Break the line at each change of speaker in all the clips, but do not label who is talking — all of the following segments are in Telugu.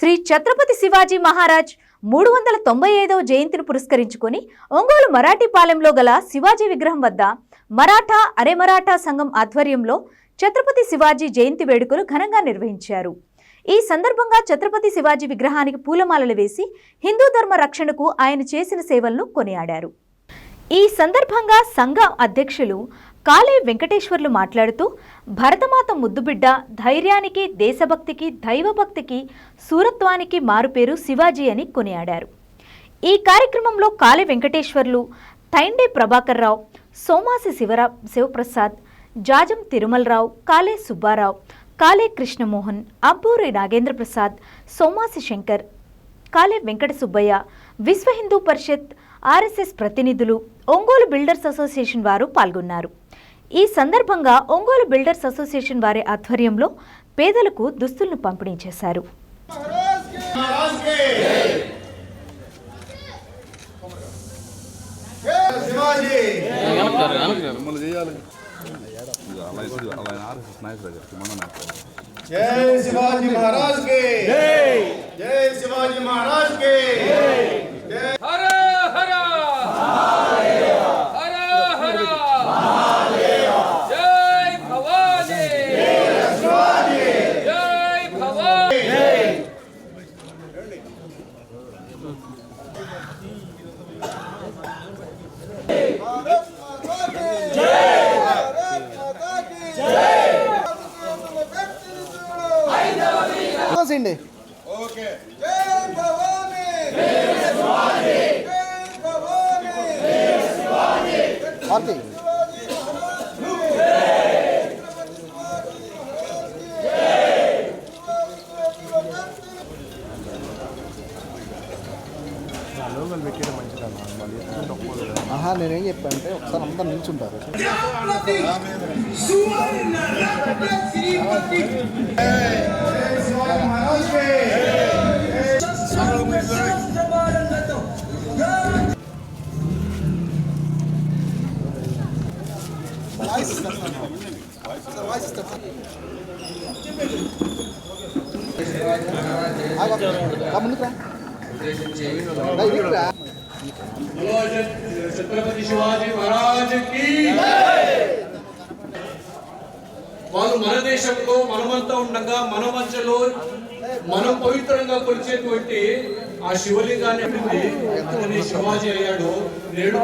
శ్రీ ఛత్రపతి శివాజీ మహారాజ్ 395వ జయంతిని పురస్కరించుకొని ఒంగోలు మరాఠీపాలెంలో గల శివాజీ విగ్రహం వద్ద మరాఠా అరే మరాఠా సంఘం ఆధ్వర్యంలో ఛత్రపతి శివాజీ జయంతి వేడుకలు ఘనంగా నిర్వహించారు. ఈ సందర్భంగా ఛత్రపతి శివాజీ విగ్రహానికి పూలమాలలు వేసి హిందూ ధర్మ రక్షణకు ఆయన చేసిన సేవలను కొనియాడారు. ఈ సందర్భంగా సంఘం అధ్యక్షులు కాలే వెంకటేశ్వర్లు మాట్లాడుతూ భరతమాత ముద్దుబిడ్డ, ధైర్యానికి, దేశభక్తికి, దైవభక్తికి, సూరత్వానికి మారుపేరు శివాజీ అని కొనియాడారు. ఈ కార్యక్రమంలో కాలే వెంకటేశ్వర్లు, తైండే ప్రభాకర్ రావు, సోమాసి శివప్రసాద్, జాజం తిరుమలరావు, కాలే సుబ్బారావు, కాలే కృష్ణమోహన్, అబ్బూరి నాగేంద్ర ప్రసాద్, సోమాసి శంకర్, కాలే వెంకట సుబ్బయ్య, విశ్వ హిందూ పరిషత్, ఆర్ఎస్ఎస్ ప్రతినిధులు, ఒంగోలు బిల్డర్స్ అసోసియేషన్ వారు పాల్గొన్నారు. ఈ సందర్భంగా ఒంగోలు బిల్డర్స్ అసోసియేషన్ వారి ఆధ్వర్యంలో పేదలకు దుస్తులను పంపిణీ చేశారు.
जय शिवाजी महाराज के जय, जय शिवाजी महाराज के जय। हर हर महादेव, हर हर महादेव, जय भवानी, जय शिवाजी, जय भवानी, भारत माता की जय, भारत माता की जय। ओके जय भवानी, जय शिवाजी, जय भवानी, जय शिवाजी, आरती ఆహా నేనేం చెప్పానంటే ఒకసారి అంతా నిల్చుంటారు.
छत्रपति शिवाजी महाराज की వాళ్ళు మన దేశంలో మనమంతా ఉండగా మన మధ్యలో మనం పవిత్రంగా కొలిచేటువంటి ఆ శివలింగాన్ని అతని శివాజీ అయ్యాడు. నేడు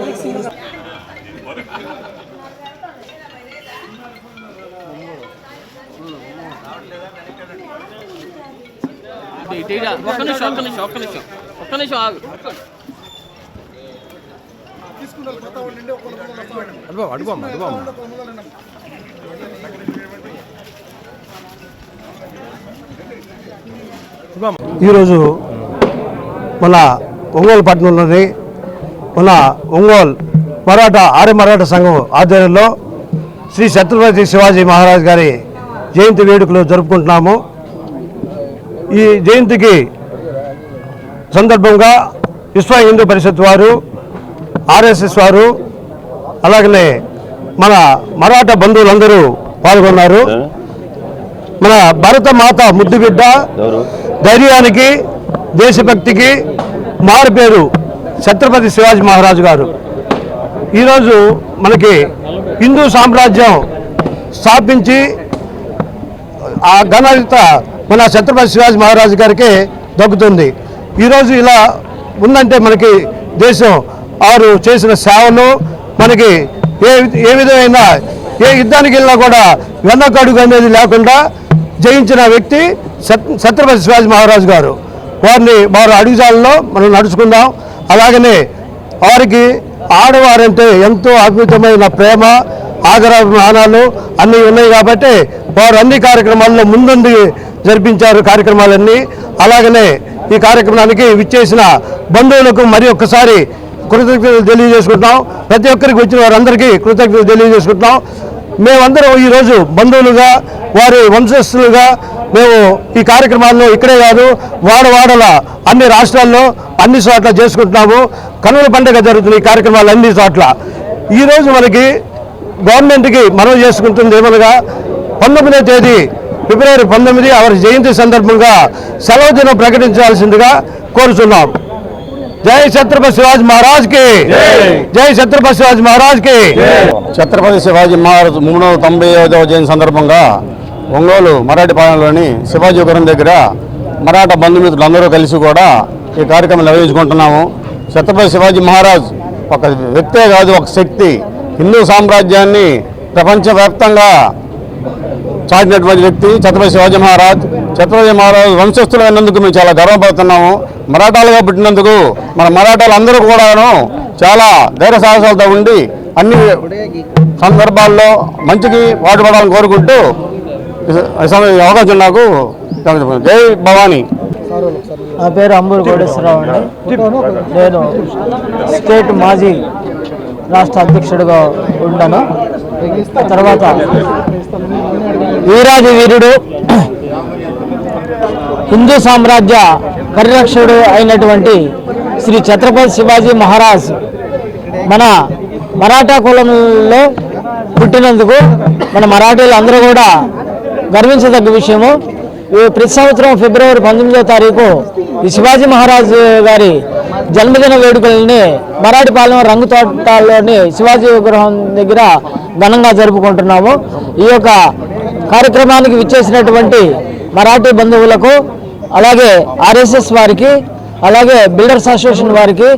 ఒక్క నిమిషం ఆగు.
ఈరోజు మన ఒంగోలు పట్టణంలోని మన ఒంగోలు మరాఠా ఆర్య మరాఠా సంఘం ఆధ్వర్యంలో శ్రీ ఛత్రపతి శివాజీ మహారాజ్ గారి జయంతి వేడుకలు జరుపుకుంటున్నాము. ఈ జయంతికి సందర్భంగా విశ్వ హిందూ పరిషత్ వారు, ఆర్ఎస్ఎస్ వారు, అలాగనే మన మరాఠా బంధువులందరూ పాల్గొన్నారు. మన భారత మాత ముద్దుబిడ్డ, ధైర్యానికి, దేశభక్తికి మారుపేరు ఛత్రపతి శివాజీ మహారాజు గారు. ఈరోజు మనకి హిందూ సామ్రాజ్యం స్థాపించి ఆ ఘనత మన ఛత్రపతి శివాజీ మహారాజు గారికి దక్కుతుంది. ఈరోజు ఇలా ఉందంటే మనకి దేశం వారు చేసిన సేవలు మనకి ఏ విధమైన ఏ యుద్ధానికి వెళ్ళినా కూడా వెన్నకడుగు అనేది లేకుండా జయించిన వ్యక్తి ఛత్రపతి శివాజీ మహారాజు గారు. వారి అడుగుజాలలో మనం నడుచుకుందాం. అలాగనే వారికి ఆడవారంటే ఎంతో అద్భుతమైన ప్రేమ, ఆదరాభిమానాలు అన్నీ ఉన్నాయి కాబట్టి వారు అన్ని కార్యక్రమాల్లో ముందుండి జరిపించారు కార్యక్రమాలన్నీ. అలాగనే ఈ కార్యక్రమానికి విచ్చేసిన బంధువులకు మరి ఒక్కసారి కృతజ్ఞతలు తెలియజేసుకుంటున్నాం. ప్రతి ఒక్కరికి వచ్చిన వారందరికీ కృతజ్ఞతలు తెలియజేసుకుంటున్నాం. మేమందరం ఈరోజు బంధువులుగా, వారి వంశస్థులుగా మేము ఈ కార్యక్రమాల్లో ఇక్కడే కాదు వాడవాడల అన్ని రాష్ట్రాల్లో అన్ని చోట్ల చేసుకుంటున్నాము. కనుల పండుగ జరుగుతున్న ఈ కార్యక్రమాలు అన్ని చోట్ల. ఈరోజు మనకి గవర్నమెంట్కి మనవి చేసుకుంటుంది ఏమనగా 19వ తేదీ ఫిబ్రవరి 19 వారి జయంతి సందర్భంగా సెలవు దినం ప్రకటించాల్సిందిగా కోరుచున్నాం. జై ఛత్రపతి శివాజీ మహారాజ్ కి జై ఛత్రపతి శివాజీ మహారాజ్ కి.
ఛత్రపతి శివాజీ మహారాజ్ 395వ జయంతి సందర్భంగా ఒంగోలు మరాఠీపాలెంలోని శివాజీ విగ్రహం దగ్గర మరాఠా బంధుమిత్రులందరూ కలిసి కూడా ఈ కార్యక్రమం నిర్వహించుకుంటున్నాము. ఛత్రపతి శివాజీ మహారాజ్ ఒక వ్యక్తే కాదు, ఒక శక్తి. హిందూ సామ్రాజ్యాన్ని ప్రపంచవ్యాప్తంగా చాటినటువంటి వ్యక్తి ఛత్రపతి శివాజీ మహారాజ్. ఛత్రపతి మహారాజ్ వంశస్థులు అయినందుకు మేము చాలా గర్వపడుతున్నాము. మరాఠాలుగా పుట్టినందుకు మన మరాఠాలు అందరూ కూడాను చాలా ధైర్య సాహసాలతో ఉండి అన్ని సందర్భాల్లో మంచికి పాటుపడాలని కోరుకుంటూ అవకాశం నాకు. జై భవానీ.
నా పేరు అంబూరు కోటేశ్వరరావు అండి. నేను స్టేట్ మాజీ రాష్ట్ర అధ్యక్షుడిగా ఉన్నాను. తర్వాత వీరాది వీరుడు హిందూ సామ్రాజ్య పరిరక్షకుడు అయినటువంటి శ్రీ ఛత్రపతి శివాజీ మహారాజ్ మన మరాఠా కులంలో పుట్టినందుకు మన మరాఠీలు అందరూ కూడా గర్వించదగ్గ విషయము. ప్రతి సంవత్సరం ఫిబ్రవరి 19వ తారీఖు ఈ శివాజీ మహారాజ్ గారి జన్మదిన వేడుకల్ని మరాఠీపాలెం రంగుతోటలోని శివాజీ విగ్రహం దగ్గర ఘనంగా జరుపుకుంటున్నాము. ఈ యొక్క కార్యక్రమానికి విచ్చేసినటువంటి మరాఠీ బంధువులకు, అలాగే RSS వారికి, అలాగే బిల్డర్స్ అసోసియేషన్ వారికి